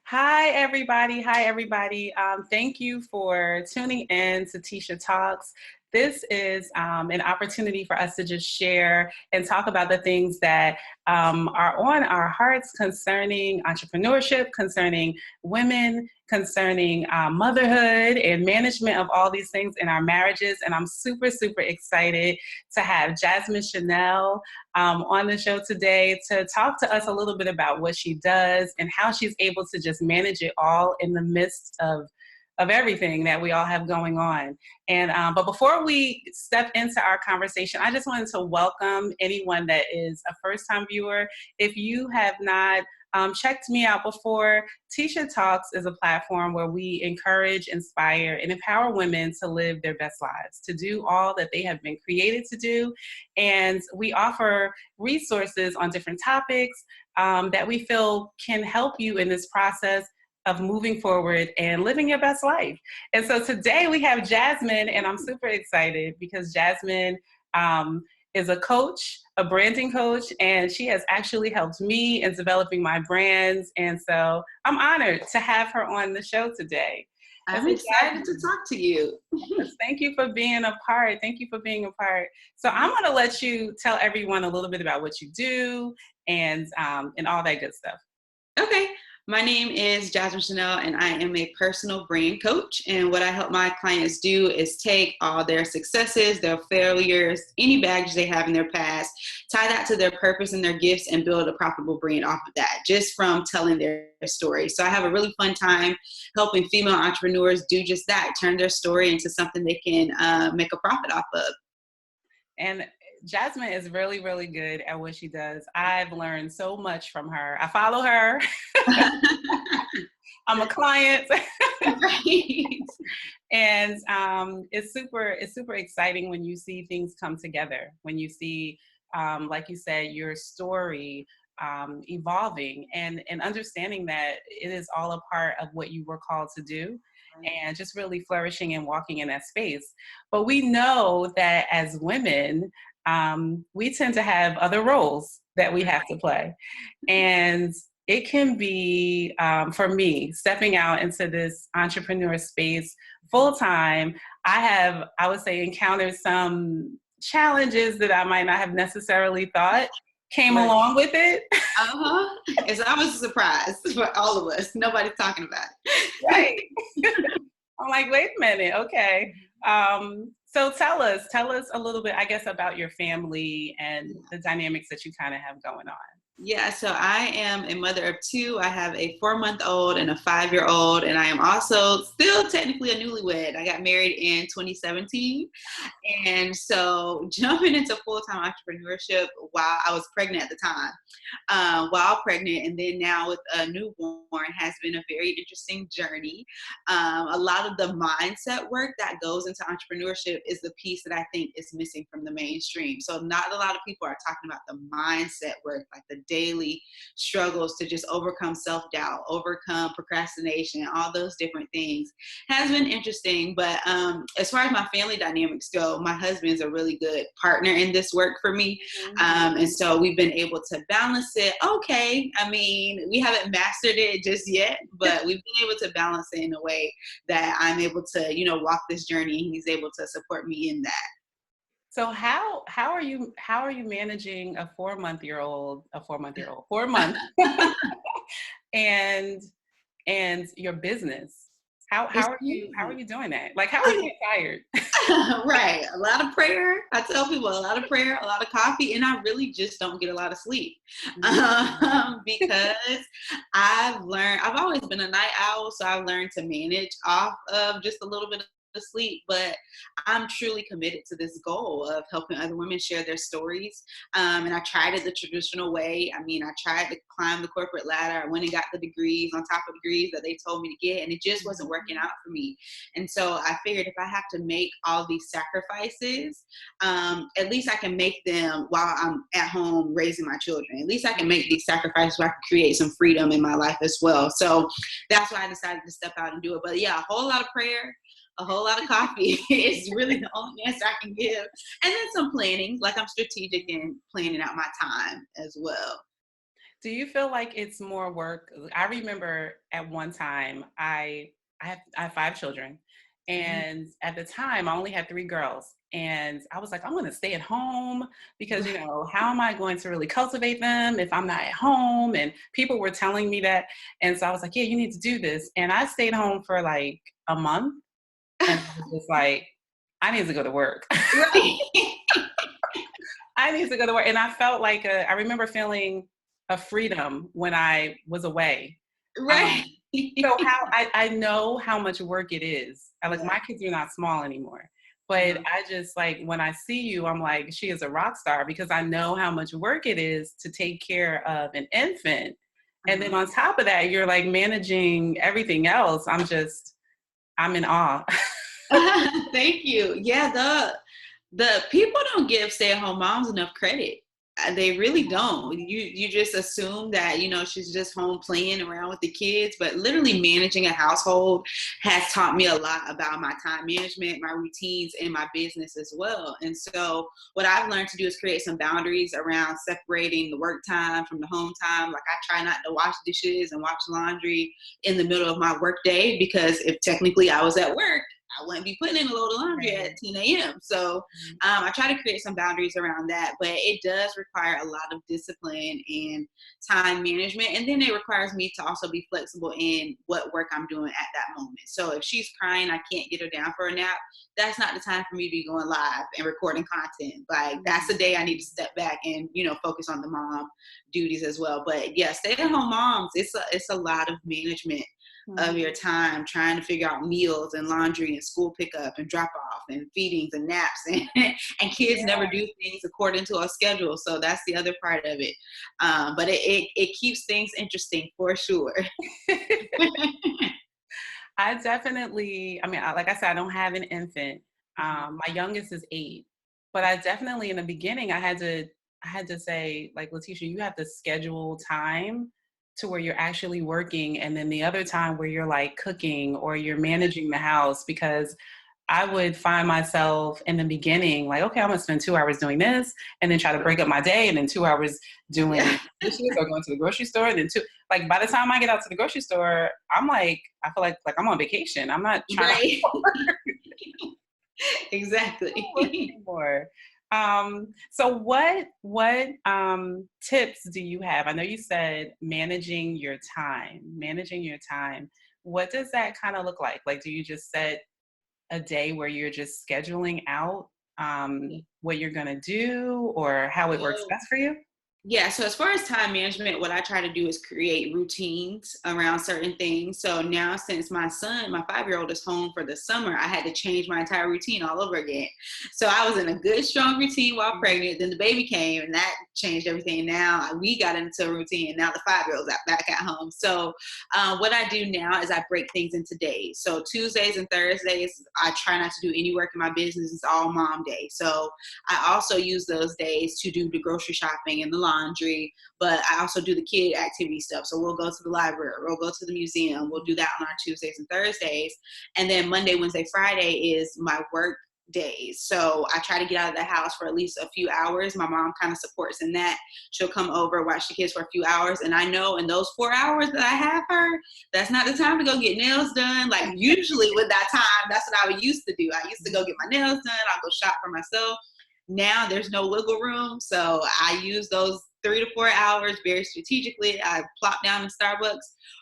Hi, everybody. Hi, everybody. Thank you for tuning in to Tisha Talks. This is an opportunity for us to just share and talk about the things that are on our hearts concerning entrepreneurship, concerning women, concerning motherhood and management of all these things in our marriages. And I'm super, super excited to have Jasmine Chanelle on the show today to talk to us a little bit about what she does and how she's able to just manage it all in the midst of everything that we all have going on. And but before we step into our conversation, I just wanted to welcome anyone that is a first-time viewer. If you have not checked me out before, Tisha Talks is a platform where we encourage, inspire, and empower women to live their best lives, to do all that they have been created to do. And we offer resources on different topics that we feel can help you in this process of moving forward and living your best life. And so today we have Jasmine, and I'm super excited because Jasmine is a coach, a branding coach, and she has actually helped me in developing my brands. And so I'm honored to have her on the show today. I'm excited to talk to you. Thank you for being a part. Thank you for being a part. So I'm going to let you tell everyone a little bit about what you do and all that good stuff. Okay. My name is Jasmine Chanelle, and I am a personal brand coach. And what I help my clients do is take all their successes, their failures, any baggage they have in their past, tie that to their purpose and their gifts, and build a profitable brand off of that, just from telling their story. So I have a really fun time helping female entrepreneurs do just that, turn their story into something they can make a profit off of. And Jasmine is really, really good at what she does. I've learned so much from her. I follow her. I'm a client. Right. And it's super exciting when you see things come together, when you see, like you said, your story evolving and understanding that it is all a part of what you were called to do. And just really flourishing and walking in that space. But we know that as women, we tend to have other roles that we have to play. And it can be, for me, stepping out into this entrepreneur space full time, I would say, encountered some challenges that I might not have necessarily thought came along with it. It's always a surprise for all of us. Nobody's talking about it. Right. I'm like, wait a minute. Okay. So tell us a little bit, I guess, about your family and the dynamics that you kind of have going on. Yeah, so I am a mother of two. I have a 4-month-old and a 5-year-old, and I am also still technically a newlywed. I got married in 2017. And so jumping into full-time entrepreneurship while I was pregnant at the time, while pregnant, and then now with a newborn has been a very interesting journey. A lot of the mindset work that goes into entrepreneurship is the piece that I think is missing from the mainstream. So not a lot of people are talking about the mindset work, like the daily struggles to just overcome self-doubt, overcome procrastination, all those different things. Has been interesting. But as far as my family dynamics go, my husband's a really good partner in this work for me. And so we've been able to balance it. Okay. I mean, we haven't mastered it just yet, but we've been able to balance it in a way that I'm able to, walk this journey, and he's able to support me in that. So how are you managing a 4-month and your business? How are you doing that? Like, how are you getting tired? Right. A lot of prayer. I tell people a lot of prayer, a lot of coffee, and I really just don't get a lot of sleep because I've always been a night owl, so I've learned to manage off of just a little bit of sleep, but I'm truly committed to this goal of helping other women share their stories. And I tried it the traditional way. I mean, I tried to climb the corporate ladder. I went and got the degrees on top of degrees that they told me to get, and it just wasn't working out for me. And so I figured if I have to make all these sacrifices, at least I can make them while I'm at home raising my children. At least I can make these sacrifices so I can create some freedom in my life as well. So that's why I decided to step out and do it. But yeah, a whole lot of prayer, a whole lot of coffee is really the only answer I can give. And then some planning, like I'm strategic in planning out my time as well. Do you feel like it's more work? I remember at one time I have 5 children, Mhm. and at the time I only had 3 girls, and I was like, I'm going to stay at home because how am I going to really cultivate them if I'm not at home? And people were telling me that, and so I was like, yeah, you need to do this, and I stayed home for like a month, and I was just like, I need to go to work. Right. I need to go to work. And I felt like I remember feeling a freedom when I was away. Right. Um, so I know how much work it is. Like Yeah. my kids are not small anymore, but Uh-huh. I just like when I see you, I'm like, she is a rock star because I know how much work it is to take care of an infant. And then Uh-huh. on top of that, you're like managing everything else. I'm in awe. Thank you. Yeah, the people don't give stay-at-home moms enough credit. They really don't. You just assume that, she's just home playing around with the kids, but literally managing a household has taught me a lot about my time management, my routines, and my business as well. And so what I've learned to do is create some boundaries around separating the work time from the home time. Like I try not to wash dishes and wash laundry in the middle of my work day, because if technically I was at work, I wouldn't be putting in a load of laundry at 10 a.m. So I try to create some boundaries around that, but it does require a lot of discipline and time management. And then it requires me to also be flexible in what work I'm doing at that moment. So if she's crying, I can't get her down for a nap. That's not the time for me to be going live and recording content. Like that's the day I need to step back and, focus on the mom duties as well. But yeah, stay-at-home moms, it's a lot of management of your time, trying to figure out meals and laundry and school pickup and drop off and feedings and naps and, and kids never do things according to a schedule. So that's the other part of it. But it keeps things interesting for sure. I definitely, I mean, like I said, I don't have an infant. My youngest is 8, but I definitely, in the beginning, I had to say, like, Letitia, you have to schedule time to where you're actually working, and then the other time where you're like cooking or you're managing the house, because I would find myself in the beginning like, okay, I'm gonna spend 2 hours doing this, and then try to break up my day, and then 2 hours doing Yeah. dishes or going to the grocery store, and then like by the time I get out to the grocery store, I'm like, I feel like I'm on vacation. I'm not trying to Right. work Exactly. anymore. So what tips do you have? I know you said managing your time. Managing your time. What does that kind of look like? Like, do you just set a day where you're just scheduling out what you're going to do or how it works So best for you? Yeah, so as far as time management, what I try to do is create routines around certain things. So now, since my son, my 5-year-old, is home for the summer, I had to change my entire routine all over again. So I was in a good, strong routine while pregnant. Then the baby came, and that changed everything. Now we got into a routine, and now the 5-year-old's back at home. So what I do now is I break things into days. So Tuesdays and Thursdays, I try not to do any work in my business. It's all mom day. So I also use those days to do the grocery shopping and the laundry, but I also do the kid activity stuff. So we'll go to the library, we'll go to the museum, we'll do that on our Tuesdays and Thursdays. And then Monday, Wednesday, Friday is my work days. So I try to get out of the house for at least a few hours. My mom kind of supports in that. She'll come over, watch the kids for a few hours. And I know in those 4 hours that I have her, that's not the time to go get nails done. Like usually with that time, that's what I would used to do. I used to go get my nails done. I'll go shop for myself. Now there's no wiggle room. So I use those 3 to 4 hours very strategically. I plop down in Starbucks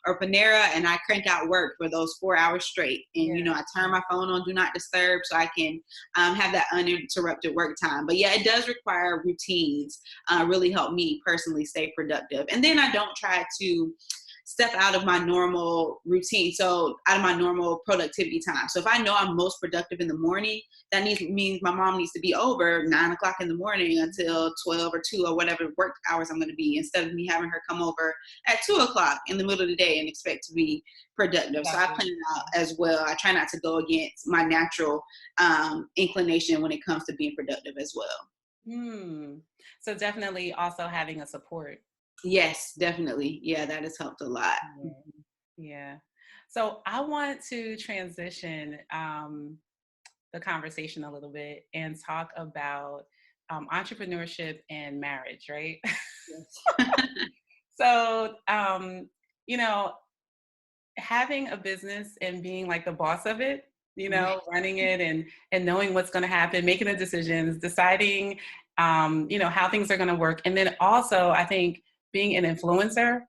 or Panera and I crank out work for those 4 hours straight. And, Yeah. I turn my phone on Do Not Disturb so I can have that uninterrupted work time. But yeah, it does require routines, really help me personally stay productive. And then I don't try to step out of my normal routine. So out of my normal productivity time. So if I know I'm most productive in the morning, that means my mom needs to be over 9 o'clock in the morning until 12 or 2 or whatever work hours I'm going to be, instead of me having her come over at 2 o'clock in the middle of the day and expect to be productive. So I plan it out as well. I try not to go against my natural inclination when it comes to being productive as well. So definitely also having a support. Yes, definitely. Yeah, that has helped a lot. Yeah. Yeah. So I want to transition the conversation a little bit and talk about entrepreneurship and marriage, right? Yes. So, you know, having a business and being like the boss of it, running it and knowing what's going to happen, making the decisions, deciding, how things are going to work. And then also, I think being an influencer.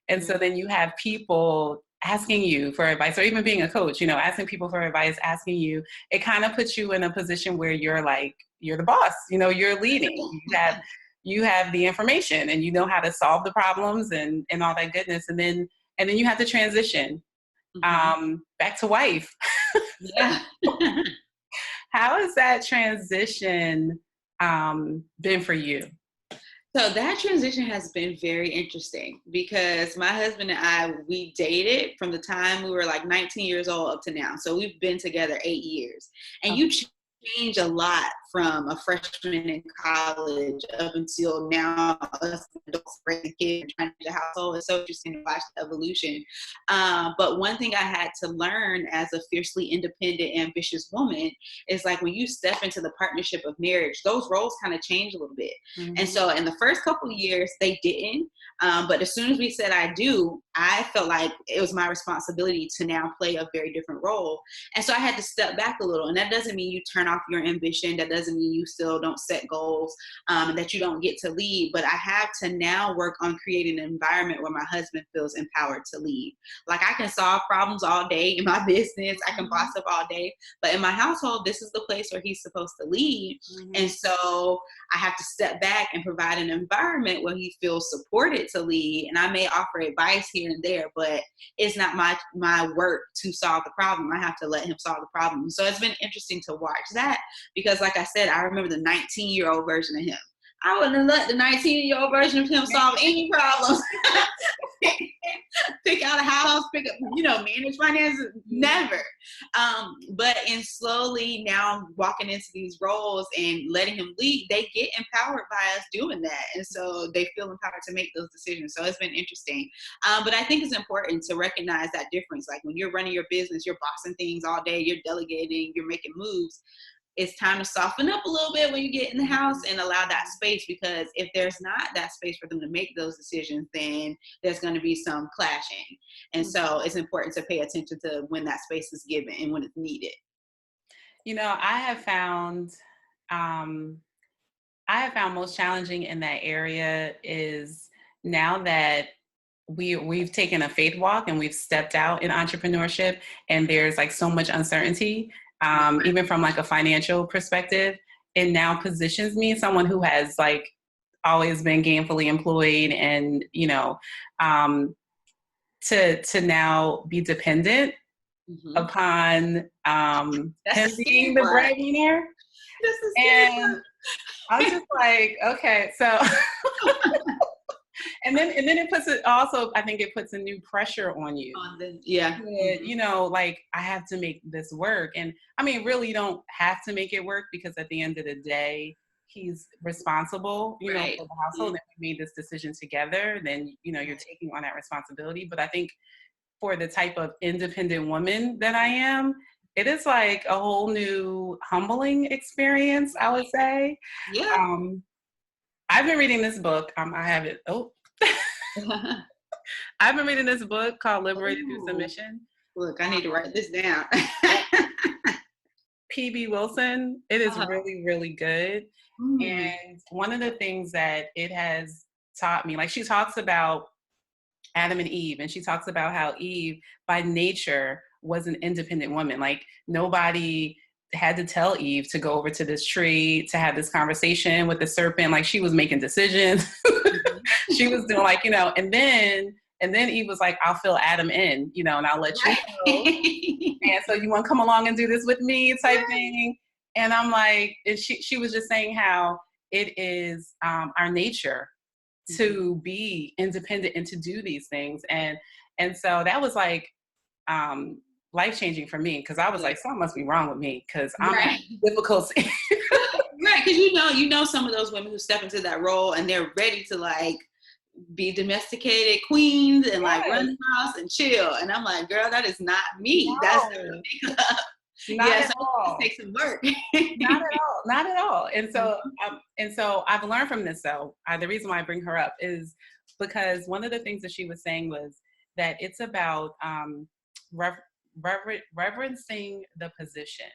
And so then you have people asking you for advice, or even being a coach, asking people for advice, asking you, it kind of puts you in a position where you're like, you're the boss, you're leading, you have the information and you know how to solve the problems and all that goodness. And then you have to transition back to wife. Yeah. How has that transition been for you? So that transition has been very interesting because my husband and I, we dated from the time we were like 19 years old up to now. So we've been together 8 years. And you change a lot from a freshman in college up until now, us adults raising kids, trying to do the household. It's so interesting to watch the evolution. But one thing I had to learn as a fiercely independent, ambitious woman is like when you step into the partnership of marriage, those roles kind of change a little bit. Mm-hmm. And so in the first couple of years, they didn't. But as soon as we said I do, I felt like it was my responsibility to now play a very different role. And so I had to step back a little. And that doesn't mean you turn off your ambition. That doesn't mean you still don't set goals, that you don't get to lead. But I have to now work on creating an environment where my husband feels empowered to lead. Like I can solve problems all day in my business. I can boss up all day. But in my household, this is the place where he's supposed to lead. Mm-hmm. And so I have to step back and provide an environment where he feels supported to lead. And I may offer advice here and there, but it's not my work to solve the problem. I have to let him solve the problem. So it's been interesting to watch that because like I said, I remember the 19-year-old version of him. I wouldn't have let the 19-year-old version of him solve any problems. Pick out a house, manage finances, never. But in slowly now walking into these roles and letting him lead, they get empowered by us doing that. And so they feel empowered to make those decisions. So it's been interesting. But I think it's important to recognize that difference. Like when you're running your business, you're bossing things all day, you're delegating, you're making moves. It's time to soften up a little bit when you get in the house and allow that space, because if there's not that space for them to make those decisions, then there's going to be some clashing. And so it's important to pay attention to when that space is given and when it's needed. I have found most challenging in that area is now that we've taken a faith walk and we've stepped out in entrepreneurship, and there's like so much uncertainty. Even from like a financial perspective, it now positions me as someone who has like always been gainfully employed and, to now be dependent upon him being the breadwinner. And I was just like, okay, so and then it puts it also, I think it puts a new pressure on you. Like I have to make this work. And I mean, really you don't have to make it work, because at the end of the day, he's responsible, for the household, and we made this decision together, then, you're taking on that responsibility. But I think for the type of independent woman that I am, it is like a whole new humbling experience, I would say. Yeah. I've been reading this book. I have it. I've been reading this book called Liberated Through Submission. Look, I need to write this down. P.B. Wilson. It is really, really good. And one of the things that it has taught me, like she talks about Adam and Eve, and she talks about how Eve by nature was an independent woman. Like nobody had to tell Eve to go over to this tree to have this conversation with the serpent. Like she was making decisions. She was doing like, and then Eve was like, I'll fill Adam in, and I'll let you know. And so you want to come along and do this with me type thing. And I'm like, and she was just saying how it is our nature to be independent and to do these things. And so that was like, life-changing for me, because I was like, something must be wrong with me, because I'm difficult. Right, because you know some of those women who step into that role and they're ready to like be domesticated queens and like run the house and chill. And I'm like, girl, that is not me. No. That's not at all. It takes some work. Not at all. And so I've learned from this though. The reason why I bring her up is because one of the things that she was saying was that it's about reverencing the position,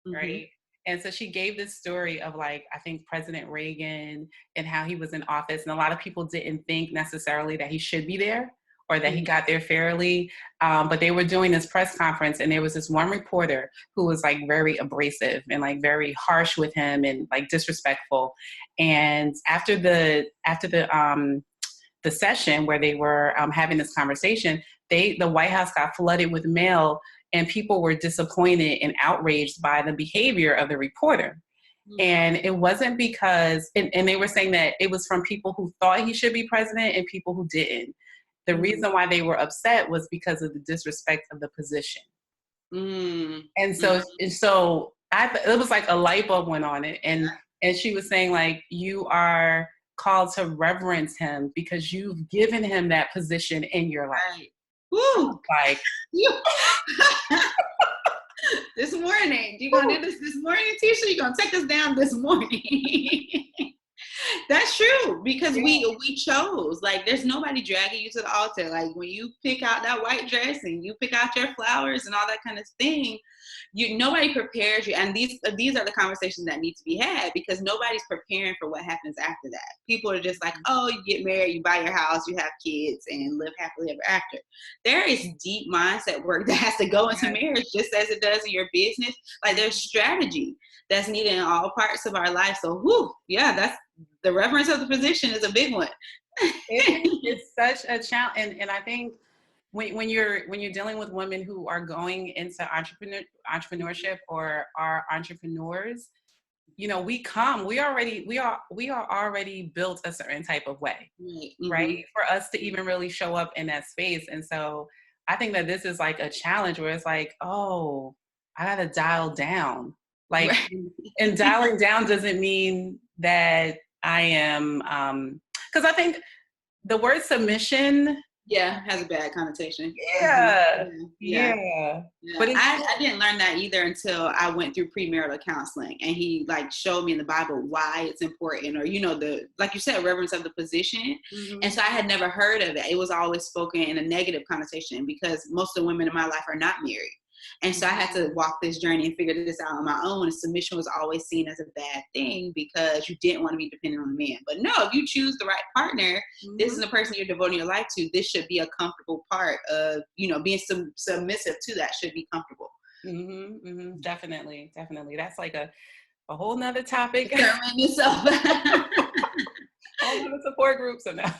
right? And so she gave this story of, like, I think President Reagan and how he was in office, and a lot of people didn't think necessarily that he should be there or that he got there fairly. But they were doing this press conference, and there was this one reporter who was like very abrasive and like very harsh with him and like disrespectful. And after the session where they were having this conversation, the White House got flooded with mail, and people were disappointed and outraged by the behavior of the reporter. And it wasn't because, and they were saying that it was from people who thought he should be president and people who didn't. The reason why they were upset was because of the disrespect of the position. And so, it was like a light bulb went on it. And she was saying, like, you are called to reverence him because you've given him that position in your life. Right. Woo! Like, this morning, you gonna do this morning, Tisha? You gonna take us down this morning? That's true, because we chose. Like, there's nobody dragging you to the altar. Like, when you pick out that white dress and you pick out your flowers and all that kind of thing, nobody prepares you. And these are the conversations that need to be had, because nobody's preparing for what happens after that. People are just like, oh, you get married, you buy your house, you have kids, and live happily ever after. There is deep mindset work that has to go into marriage, just as it does in your business. Like, there's strategy that's needed in all parts of our life. So, that's the reverence of the position is a big one. It's such a challenge, and I think when you're dealing with women who are going into entrepreneurship or are entrepreneurs, we are already built a certain type of way, right? For us to even really show up in that space. And so I think that this is like a challenge where it's like, oh, I gotta dial down. Like, and dialing down doesn't mean that I am, because I think the word submission has a bad connotation. Yeah. But I didn't learn that either until I went through premarital counseling, and he like showed me in the Bible why it's important, or like you said, reverence of the position. And so I had never heard of it. It was always spoken in a negative connotation, because most of the women in my life are not married. And so I had to walk this journey and figure this out on my own. And submission was always seen as a bad thing because you didn't want to be dependent on the man. But no, if you choose the right partner, this is the person you're devoting your life to. This should be a comfortable part of, being submissive to that should be comfortable. Definitely. That's like a whole nother topic. Yourself. Whole nother support group. So now,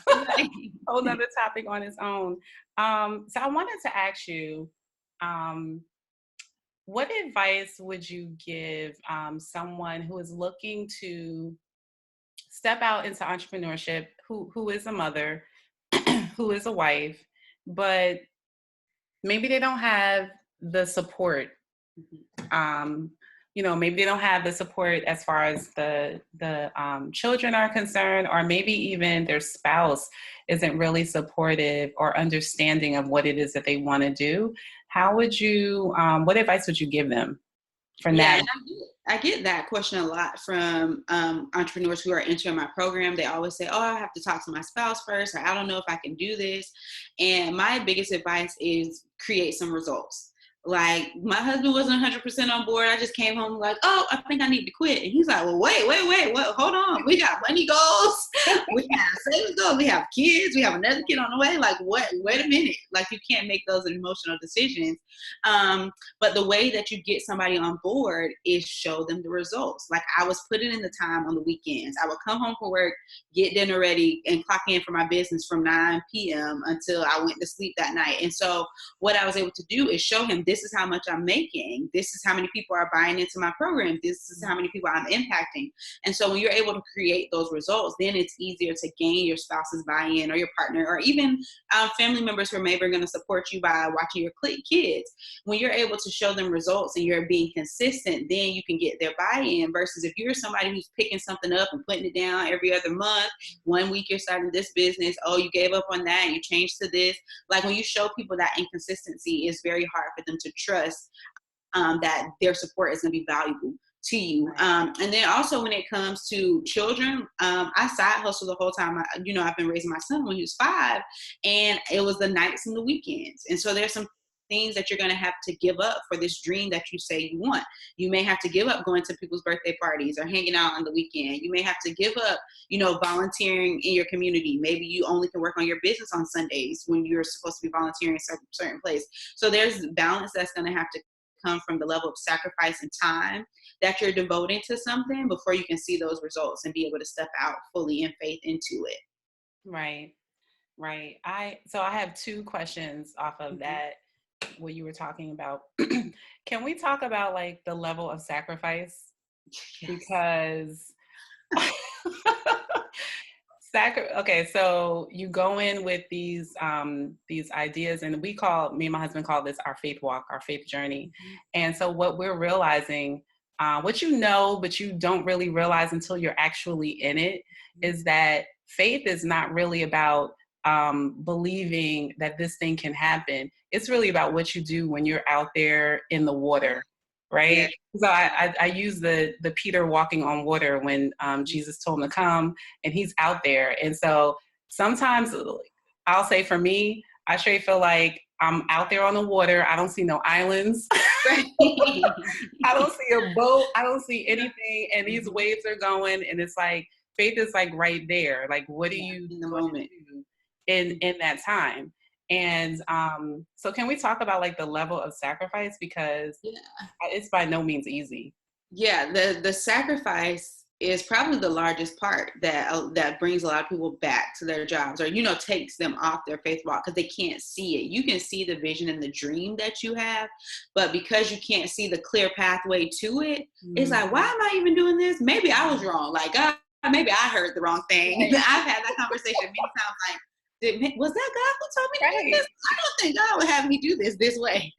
whole nother topic on its own. So I wanted to ask you, what advice would you give someone who is looking to step out into entrepreneurship, who is a mother, who is a wife, but maybe they don't have the support? Maybe they don't have the support as far as the children are concerned, or maybe even their spouse isn't really supportive or understanding of what it is that they want to do. How would you, what advice would you give them for that? I get that question a lot from entrepreneurs who are entering my program. They always say, oh, I have to talk to my spouse first, or I don't know if I can do this. And my biggest advice is create some results. Like, my husband wasn't 100% on board. I just came home like, oh, I think I need to quit. And he's like, well, wait, what? Hold on. We got money goals. We have savings goals. We have kids. We have another kid on the way. Like, what? Wait a minute. Like, you can't make those emotional decisions. But the way that you get somebody on board is show them the results. Like, I was putting in the time on the weekends. I would come home from work, get dinner ready, and clock in for my business from 9 p.m. until I went to sleep that night. And so what I was able to do is show him, this is how much I'm making. This is how many people are buying into my program. This is how many people I'm impacting. And so when you're able to create those results, then it's easier to gain your spouse's buy-in, or your partner, or even family members who are maybe going to support you by watching your kids. When you're able to show them results and you're being consistent, then you can get their buy-in, versus if you're somebody who's picking something up and putting it down every other month. 1 week you're starting this business. Oh, you gave up on that. You changed to this. Like, when you show people that inconsistency, it's very hard for them to trust that their support is going to be valuable. to you. Right. And then also when it comes to children, I side hustle the whole time. I've been raising my son when he was 5, and it was the nights and the weekends. And so there's some things that you're going to have to give up for this dream that you say you want. You may have to give up going to people's birthday parties or hanging out on the weekend. You may have to give up, volunteering in your community. Maybe you only can work on your business on Sundays when you're supposed to be volunteering in a certain place. So there's balance that's going to have to come from the level of sacrifice and time that you're devoting to something before you can see those results and be able to step out fully in faith into it. Right. So I have 2 questions off of that, what you were talking about. Can we talk about like the level of sacrifice? Yes. Because okay, so you go in with these ideas, and me and my husband call this our faith walk, our faith journey. And so what we're realizing, what but you don't really realize until you're actually in it, is that faith is not really about believing that this thing can happen. It's really about what you do when you're out there in the water, right? Yeah. So I use the Peter walking on water when Jesus told him to come, and he's out there. And so sometimes I'll say for me, I straight feel like I'm out there on the water. I don't see no islands. I don't see a boat. I don't see anything. And these waves are going, and it's like faith is like right there. Like, what do you in the moment do in that time? And so can we talk about like the level of sacrifice, because it's by no means easy. Yeah, the sacrifice is probably the largest part that brings a lot of people back to their jobs, or takes them off their faith walk, because they can't see it. You can see the vision and the dream that you have, but because you can't see the clear pathway to it, it's like, why am I even doing this? Maybe I was wrong. Like, maybe I heard the wrong thing. Right. I've had that conversation many times. Like, was that God who told me to do this? I don't think God would have me do this way.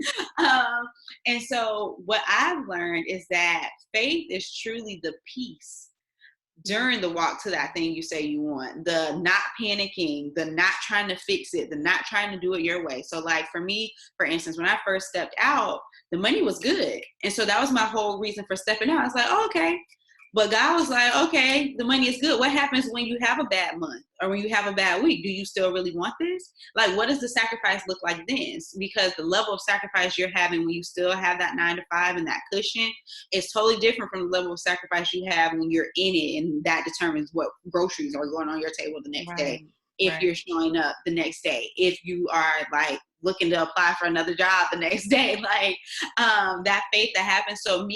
And so what I've learned is that faith is truly the peace during the walk to that thing you say you want, the not panicking, the not trying to fix it, the not trying to do it your way. So like for me, for instance, when I first stepped out, the money was good. And so that was my whole reason for stepping out. I was like, oh, okay. But God was like, okay, the money is good. What happens when you have a bad month or when you have a bad week? Do you still really want this? Like, what does the sacrifice look like then? Because the level of sacrifice you're having when you still have that 9 to 5 and that cushion is totally different from the level of sacrifice you have when you're in it, and that determines what groceries are going on your table the next day. If you're showing up the next day, if you are like looking to apply for another job the next day, like that faith that happens. So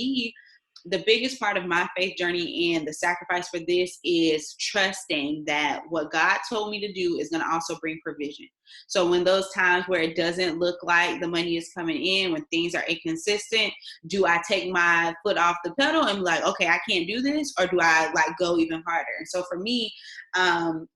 the biggest part of my faith journey and the sacrifice for this is trusting that what God told me to do is going to also bring provision. So when those times where it doesn't look like the money is coming in, when things are inconsistent, do I take my foot off the pedal and be like, okay, I can't do this? Or do I like go even harder? And so for me,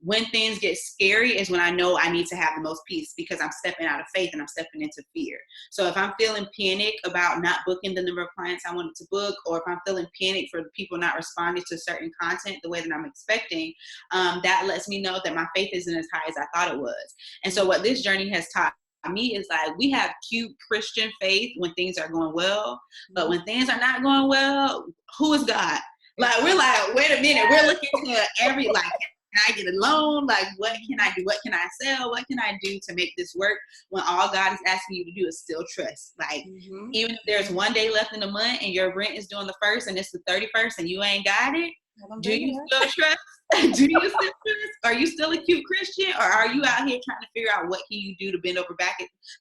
when things get scary is when I know I need to have the most peace, because I'm stepping out of faith and I'm stepping into fear. So if I'm feeling panic about not booking the number of clients I wanted to book, or if I'm feeling panic for people not responding to certain content the way that I'm expecting, that lets me know that my faith isn't as high as I thought it was. And so what this journey has taught me is like, we have cute Christian faith when things are going well, but when things are not going well, who is God? Like, we're like, wait a minute, we're looking to every, like, can I get a loan? Like, what can I do? What can I sell? What can I do to make this work, when all God is asking you to do is still trust? Like, even if there's one day left in the month and your rent is due on the 1st and it's the 31st and you ain't got it, do you still trust? Do you still trust? Are you still a cute Christian, or are you out here trying to figure out what can you do to bend over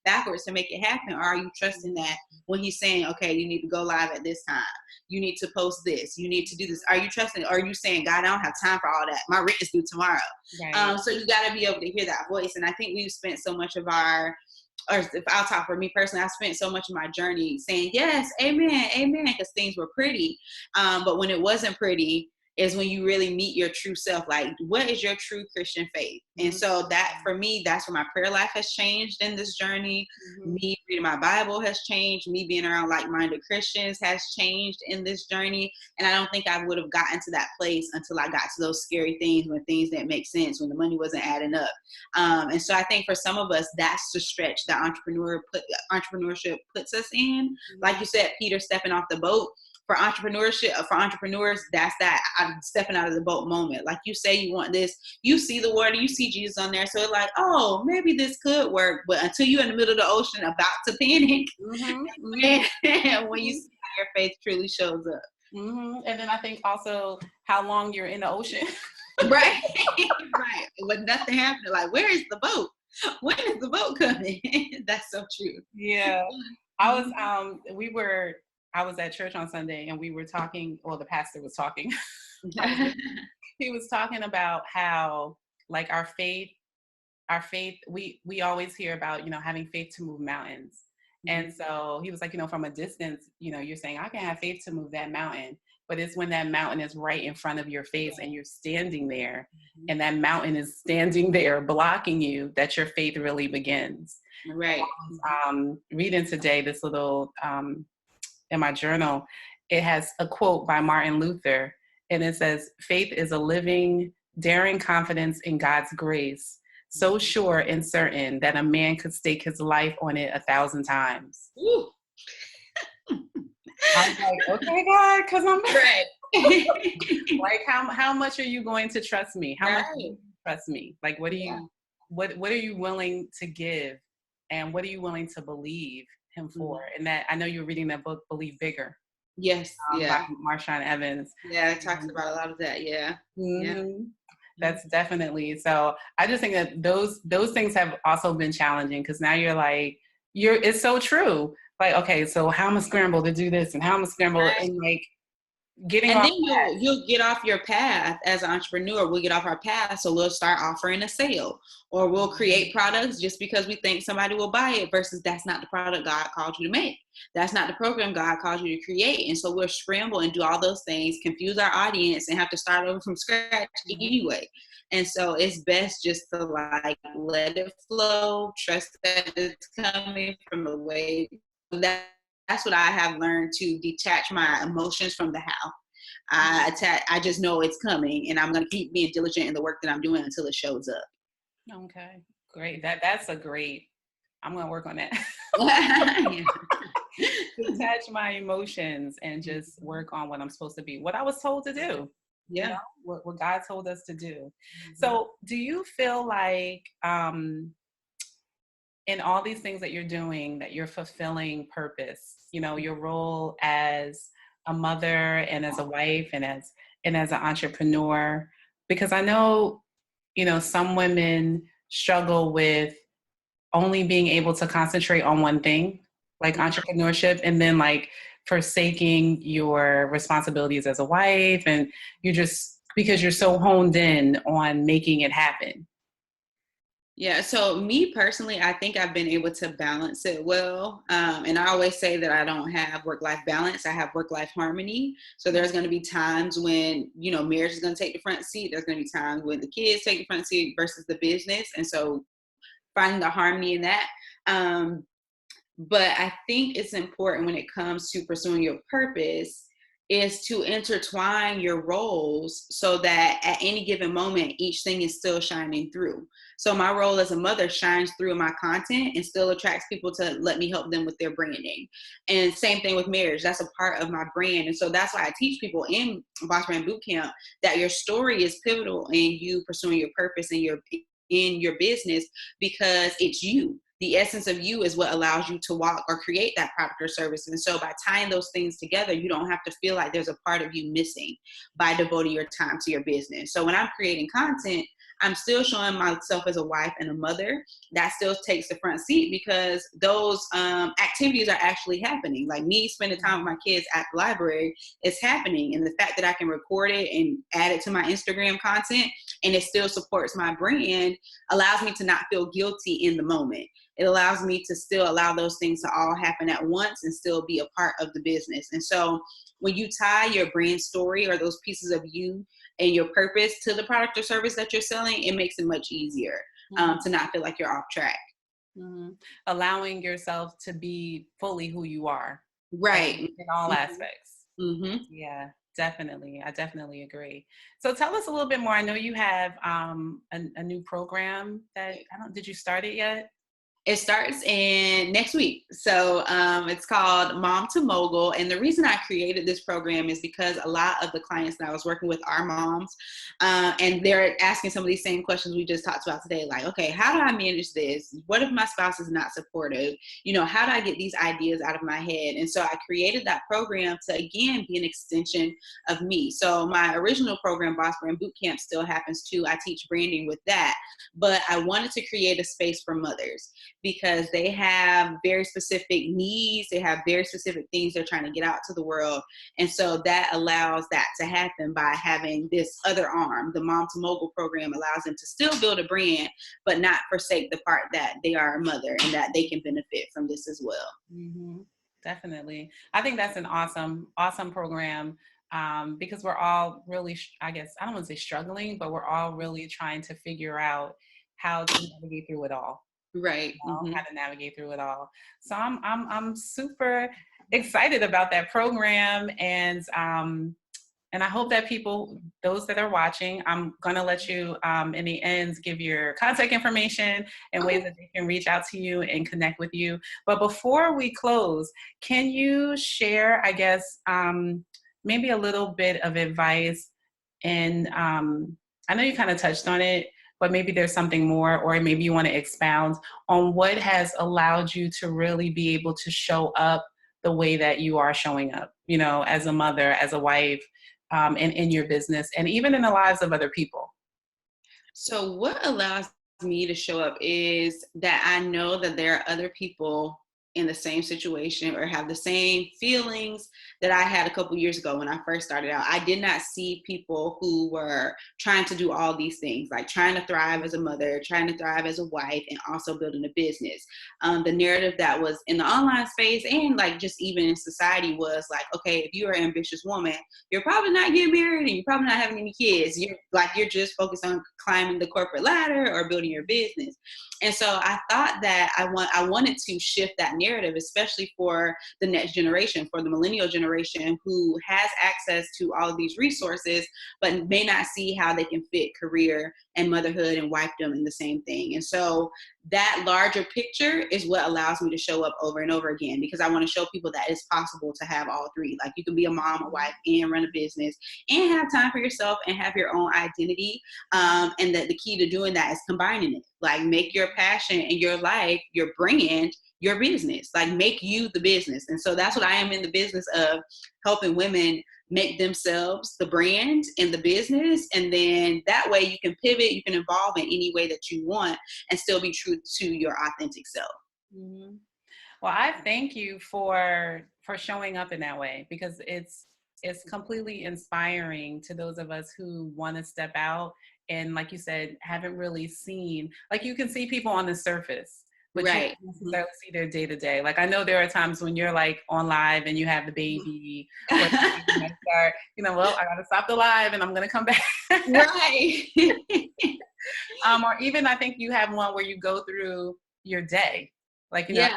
backwards to make it happen? Or are you trusting that when he's saying, okay, you need to go live at this time, you need to post this, you need to do this? Are you trusting? Or are you saying, God, I don't have time for all that. My rent is due tomorrow. Right. So you got to be able to hear that voice. And I think we've spent so much of or if I'll talk for me personally, I spent so much of my journey saying, yes, amen, amen, because things were pretty. But when it wasn't pretty is when you really meet your true self. Like, what is your true Christian faith? And so that, for me, that's where my prayer life has changed in this journey. Me reading my Bible has changed. Me being around like-minded Christians has changed in this journey. And I don't think I would have gotten to that place until I got to those scary things, when things didn't make sense, when the money wasn't adding up. And so I think for some of us, that's the stretch that entrepreneurship puts us in. Like you said, Peter stepping off the boat. for entrepreneurs, that's that I'm stepping out of the boat moment. Like you say, you want this, you see the water, you see Jesus on there. So it's like, oh, maybe this could work. But until you're in the middle of the ocean about to panic, when you see how your faith truly shows up. And then I think also how long you're in the ocean. Right. Right. When nothing happened, like, where is the boat? When is the boat coming? That's so true. Yeah. I was at church on Sunday and we were talking, well, the pastor was talking. He was talking about how like our faith, we always hear about, having faith to move mountains. And so he was like, from a distance, you're saying I can have faith to move that mountain, but it's when that mountain is right in front of your face and you're standing there and that mountain is standing there blocking you that your faith really begins. Right. Reading today, this little, in my journal, it has a quote by Martin Luther, and it says, "Faith is a living, daring confidence in God's grace, so sure and certain that a man could stake his life on it 1,000 times." Ooh. I was like, okay, God, because I'm right. Like, how much are you going to trust me? How much do you trust me? Like, what are you willing to give, and what are you willing to believe him for? And that, I know you're reading that book, Believe Bigger. Yes. By Marshawn Evans. Yeah, it talks about a lot of that. Yeah. That's definitely. So I just think that those things have also been challenging, because now you're like, it's so true. Like, okay, so how am I scramble to do this, and how am I scramble and like getting and off then you'll get off your path as an entrepreneur. We'll get off our path, so we'll start offering a sale, or we'll create products just because we think somebody will buy it, versus that's not the product God called you to make. That's not the program God called you to create. And so we'll scramble and do all those things, confuse our audience, and have to start over from scratch anyway. And so it's best just to like let it flow, trust that it's coming from the way that's what I have learned, to detach my emotions from the how. I just know it's coming, and I'm going to keep being diligent in the work that I'm doing until it shows up. Okay, great. That's a great, I'm going to work on that. Detach my emotions and just work on what I'm supposed to be, what I was told to do. Yeah. What God told us to do. So do you feel like, in all these things that you're doing, that you're fulfilling purpose, your role as a mother and as a wife and as an entrepreneur? Because I know, some women struggle with only being able to concentrate on one thing, like entrepreneurship, and then like forsaking your responsibilities as a wife, and because you're so honed in on making it happen. Yeah. So me personally, I think I've been able to balance it well. And I always say that I don't have work-life balance. I have work-life harmony. So there's going to be times when, marriage is going to take the front seat. There's going to be times when the kids take the front seat versus the business. And so finding the harmony in that. But I think it's important when it comes to pursuing your purpose is to intertwine your roles so that at any given moment, each thing is still shining through. So my role as a mother shines through in my content and still attracts people to let me help them with their branding. And same thing with marriage. That's a part of my brand. And so that's why I teach people in Boss Brand Bootcamp that your story is pivotal in you pursuing your purpose in your business, because it's you. The essence of you is what allows you to walk or create that product or service. And so by tying those things together, you don't have to feel like there's a part of you missing by devoting your time to your business. So when I'm creating content, I'm still showing myself as a wife and a mother. That still takes the front seat, because those activities are actually happening. Like me spending time with my kids at the library is happening. And the fact that I can record it and add it to my Instagram content and it still supports my brand allows me to not feel guilty in the moment. It allows me to still allow those things to all happen at once and still be a part of the business. And so when you tie your brand story or those pieces of you and your purpose to the product or service that you're selling, it makes it much easier to not feel like you're off track. Allowing yourself to be fully who you are. Right. In all aspects. Yeah, definitely. I definitely agree. So tell us a little bit more. I know you have a new program that, did you start it yet? It starts in next week. So it's called Mom to Mogul. And the reason I created this program is because a lot of the clients that I was working with are moms. And they're asking some of these same questions we just talked about today. Like, okay, how do I manage this? What if my spouse is not supportive? You know, how do I get these ideas out of my head? And so I created that program to, again, be an extension of me. So my original program, Boss Brand Bootcamp, still happens too. I teach branding with that. But I wanted to create a space for mothers, because they have very specific needs. They have very specific things they're trying to get out to the world. And so that allows that to happen by having this other arm. The Mom to Mogul program allows them to still build a brand, but not forsake the part that they are a mother and that they can benefit from this as well. Mm-hmm. Definitely. I think that's an awesome program, because we're all really, I guess, I don't want to say struggling, but we're all really trying to figure out how to navigate through it all. Right. You know, how to navigate through it all. So I'm super excited about that program, and I hope that people, those that are watching, I'm gonna let you in the end give your contact information and ways that they can reach out to you and connect with you. But before we close, can you share, I guess, maybe a little bit of advice? And I know you kind of touched on it, but maybe there's something more, or maybe you want to expound on what has allowed you to really be able to show up the way that you are showing up, you know, as a mother, as a wife, and in your business, and even in the lives of other people. So what allows me to show up is that I know that there are other people in the same situation or have the same feelings that I had a couple years ago when I first started out. I did not see people who were trying to do all these things, like trying to thrive as a mother, trying to thrive as a wife, and also building a business. The narrative that was in the online space and like just even in society was like, okay, if you're an ambitious woman, you're probably not getting married and you're probably not having any kids. You're just focused on climbing the corporate ladder or building your business. And so I thought that I wanted to shift that narrative, especially for the next generation, for the millennial generation who has access to all of these resources, but may not see how they can fit career and motherhood and wifedom in the same thing. And so that larger picture is what allows me to show up over and over again, because I want to show people that it's possible to have all three. Like you can be a mom, a wife, and run a business, and have time for yourself and have your own identity. And that the key to doing that is combining it. Like make your passion and your life, your brand, your business. Like make you the business. And so that's what I am in the business of, helping women make themselves the brand and the business. And then that way you can pivot, you can evolve in any way that you want and still be true to your authentic self. Mm-hmm. Well, I thank you for showing up in that way, because it's completely inspiring to those of us who want to step out and, like you said, haven't really seen, like you can see people on the surface, but you Right. don't necessarily see their day to day. Like I know there are times when you're like on live and you have the baby, or you might start, well, I gotta stop the live and I'm gonna come back. Right. Or even I think you have one where you go through your day. Like, Yeah,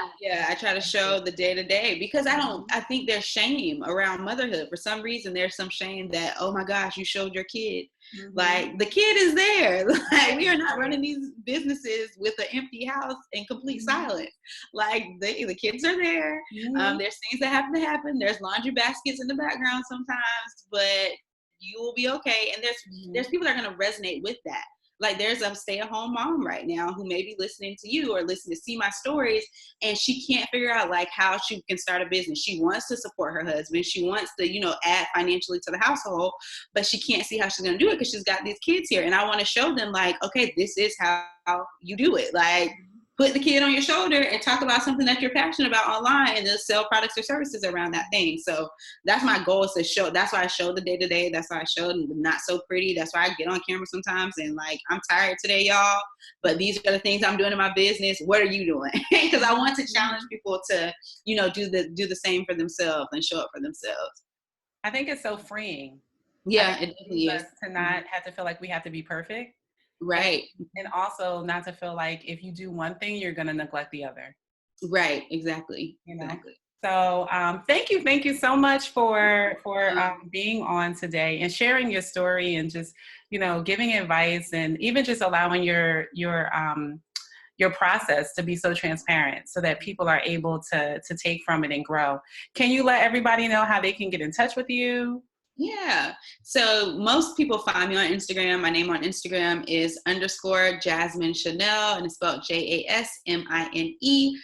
I try to show the day to day, because I think there's shame around motherhood. For some reason, there's some shame that, oh my gosh, you showed your kid. Mm-hmm. Like the kid is there. Like we are not running these businesses with an empty house and complete silence. Like the kids are there. Mm-hmm. There's things that have to happen. There's laundry baskets in the background sometimes, but you will be okay. And there's people that are going to resonate with that. Like there's a stay-at-home mom right now who may be listening to you or listening to see my stories, and she can't figure out like how she can start a business. She wants to support her husband. She wants to, add financially to the household, but she can't see how she's going to do it because she's got these kids here. And I want to show them like, okay, this is how you do it. Like put the kid on your shoulder and talk about something that you're passionate about online, and then sell products or services around that thing. So that's my goal, is to show. That's why I show the day to day. That's why I show the not so pretty. That's why I get on camera sometimes and like, I'm tired today, y'all, but these are the things I'm doing in my business. What are you doing? Because I want to challenge people to, do the same for themselves and show up for themselves. I think it's so freeing. Yeah, it definitely is. To not have to feel like we have to be perfect. Right. And also not to feel like if you do one thing, you're going to neglect the other. Right. Exactly. Exactly. So thank you so much for being on today and sharing your story and just, giving advice and even just allowing your your process to be so transparent so that people are able to take from it and grow. Can you let everybody know how they can get in touch with you? Yeah. So most people find me on Instagram. My name on Instagram is _Jasmine Chanelle, and it's spelled JasmineChanelle.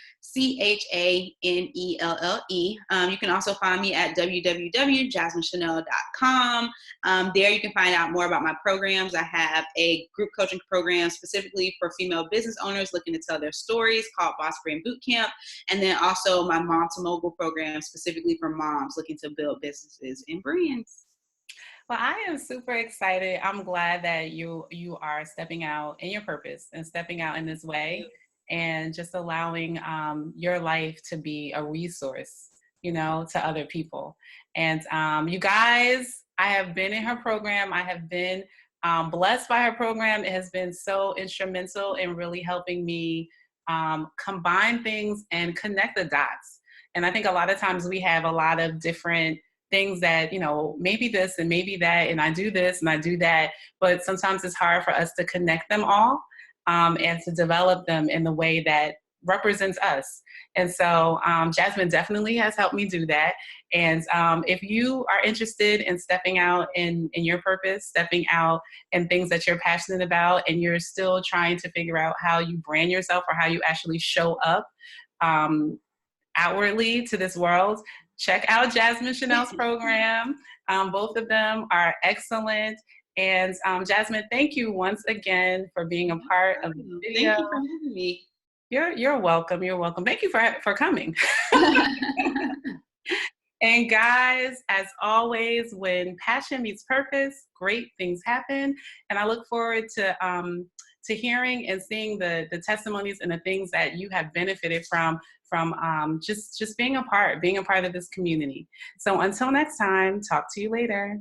You can also find me at www.jasminechanelle.com. There you can find out more about my programs. I have a group coaching program specifically for female business owners looking to tell their stories called Boss Brain Bootcamp. And then also my Mom to Mogul program specifically for moms looking to build businesses and brands. Well, I am super excited. I'm glad that you are stepping out in your purpose and stepping out in this way and just allowing your life to be a resource, to other people. And you guys, I have been in her program. I have been blessed by her program. It has been so instrumental in really helping me combine things and connect the dots. And I think a lot of times we have a lot of different things that, maybe this and maybe that, and I do this and I do that, but sometimes it's hard for us to connect them all and to develop them in the way that represents us. And so Jasmine definitely has helped me do that. And if you are interested in stepping out in your purpose, stepping out in things that you're passionate about, and you're still trying to figure out how you brand yourself or how you actually show up outwardly to this world, check out Jasmine Chanelle's program. Both of them are excellent. And Jasmine, thank you once again for being a part of the video. Thank you for having me. You're welcome. You're welcome. Thank you for coming. And guys, as always, when passion meets purpose, great things happen. And I look forward to hearing and seeing the testimonies and the things that you have benefited from just being a part of this community. So until next time, talk to you later.